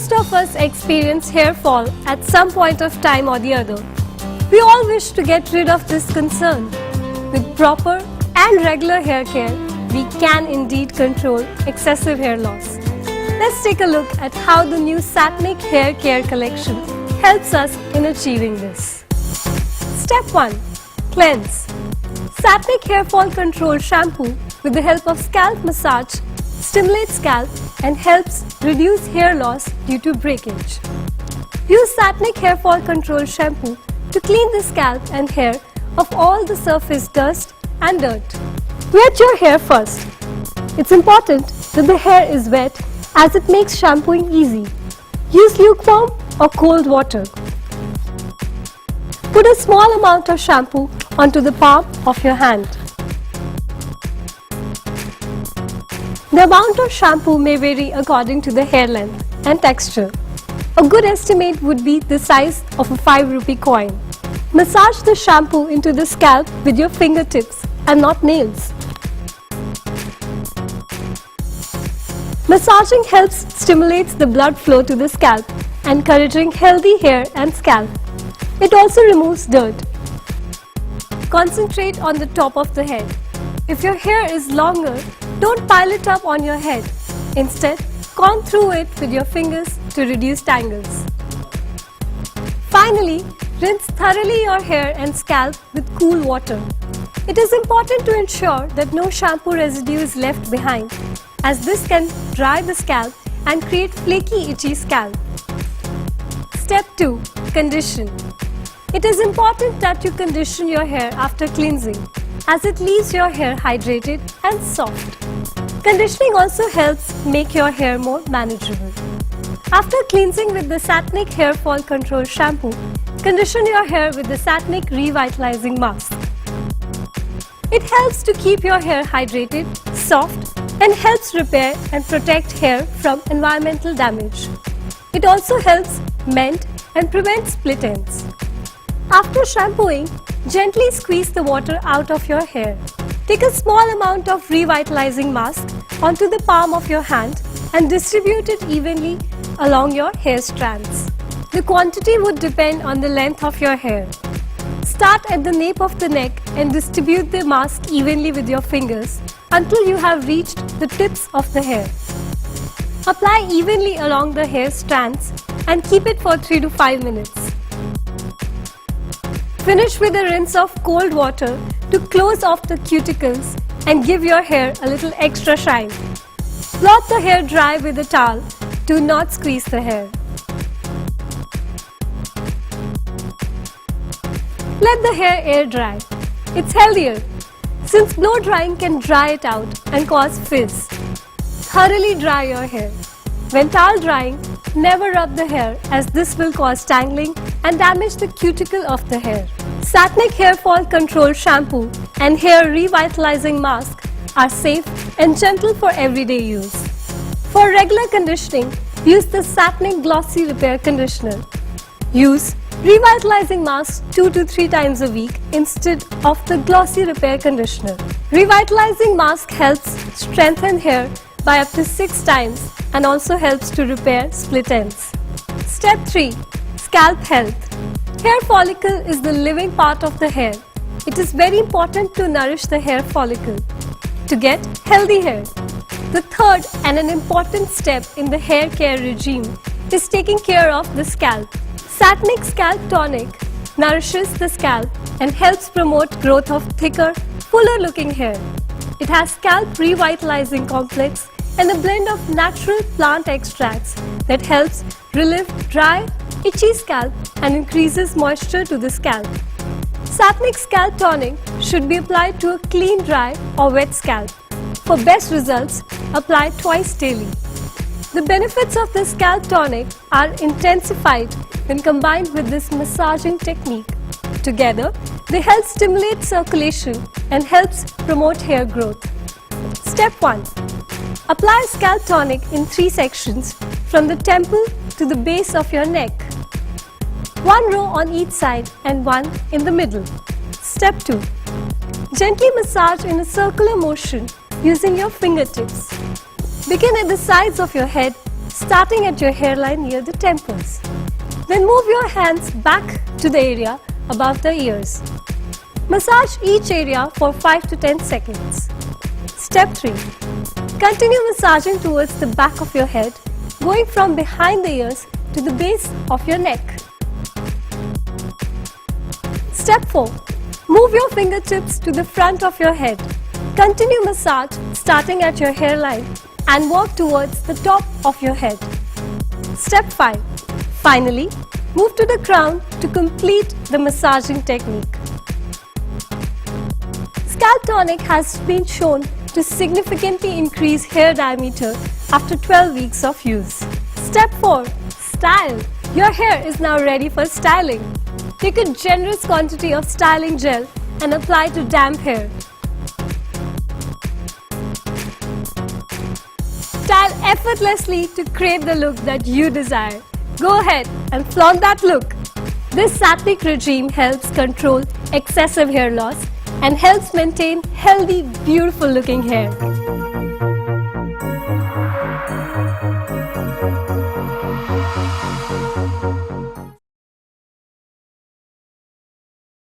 Most of us experience hair fall at some point of time or the other. We all wish to get rid of this concern. With proper and regular hair care, we can indeed control excessive hair loss. Let's take a look at how the new Satnic Hair Care Collection helps us in achieving this. Step 1. Cleanse. Satnic Hair Fall Control Shampoo with the help of scalp massage stimulates scalp and helps reduce hair loss due to breakage. Use Satnic Hair Fall Control Shampoo to clean the scalp and hair of all the surface dust and dirt. Wet your hair first. It's important that the hair is wet as it makes shampooing easy. Use lukewarm or cold water. Put a small amount of shampoo onto the palm of your hand. The amount of shampoo may vary according to the hair length and texture. A good estimate would be the size of a 5 rupee coin. Massage the shampoo into the scalp with your fingertips and not nails. Massaging helps stimulates the blood flow to the scalp, encouraging healthy hair and scalp. It also removes dirt. Concentrate on the top of the head. If your hair is longer, don't pile it up on your head. Instead, comb through it with your fingers to reduce tangles. Finally, rinse thoroughly your hair and scalp with cool water. It is important to ensure that no shampoo residue is left behind, as this can dry the scalp and create flaky, itchy scalp. Step 2. Condition. It is important that you condition your hair after cleansing, as it leaves your hair hydrated and soft. Conditioning also helps make your hair more manageable. After cleansing with the Satnic Hair Fall Control Shampoo, condition your hair with the Satnic Revitalizing Mask. It helps to keep your hair hydrated, soft, and helps repair and protect hair from environmental damage. It also helps mend and prevent split ends. After shampooing, gently squeeze the water out of your hair. Take a small amount of revitalizing mask onto the palm of your hand and distribute it evenly along your hair strands. The quantity would depend on the length of your hair. Start at the nape of the neck and distribute the mask evenly with your fingers until you have reached the tips of the hair. Apply evenly along the hair strands and keep it for 3 to 5 minutes. Finish with a rinse of cold water to close off the cuticles and give your hair a little extra shine. Let the hair dry with a towel. Do not squeeze the hair. Let the hair air dry. It's healthier, since blow drying can dry it out and cause frizz. Thoroughly dry your hair. When towel drying, never rub the hair, as this will cause tangling and damage the cuticle of the hair. Satnic Hair Fall Control Shampoo and Hair Revitalizing Mask are safe and gentle for everyday use. For regular conditioning, use the Satnic Glossy Repair Conditioner. Use Revitalizing Mask 2 to 3 times a week instead of the Glossy Repair Conditioner. Revitalizing Mask helps strengthen hair by up to 6 times and also helps to repair split ends. Step 3. Scalp Health. Hair follicle is the living part of the hair. It is very important to nourish the hair follicle to get healthy hair. The third and an important step in the hair care regime is taking care of the scalp. Satnic Scalp Tonic nourishes the scalp and helps promote growth of thicker, fuller looking hair. It has scalp revitalizing complex and a blend of natural plant extracts that helps relieve dry, itchy scalp and increases moisture to the scalp. Satnic Scalp Tonic should be applied to a clean, dry or wet scalp. For best results, apply twice daily. The benefits of the Scalp Tonic are intensified when combined with this massaging technique. Together, they help stimulate circulation and helps promote hair growth. Step 1. Apply Scalp Tonic in 3 sections from the temple to the base of your neck. 1 row on each side and 1 in the middle. Step 2. Gently massage in a circular motion using your fingertips. Begin at the sides of your head, starting at your hairline near the temples. Then move your hands back to the area above the ears. Massage each area for 5 to 10 seconds. Step 3. Continue massaging towards the back of your head, going from behind the ears to the base of your neck. Step 4. Move your fingertips to the front of your head. Continue massage starting at your hairline and walk towards the top of your head. Step 5. Finally, move to the crown to complete the massaging technique. Scalp tonic has been shown to significantly increase hair diameter after 12 weeks of use. Step 4. Style. Your hair is now ready for styling. Take a generous quantity of styling gel and apply to damp hair. Style effortlessly to create the look that you desire. Go ahead and flaunt that look. This Satnik regime helps control excessive hair loss and helps maintain healthy, beautiful looking hair.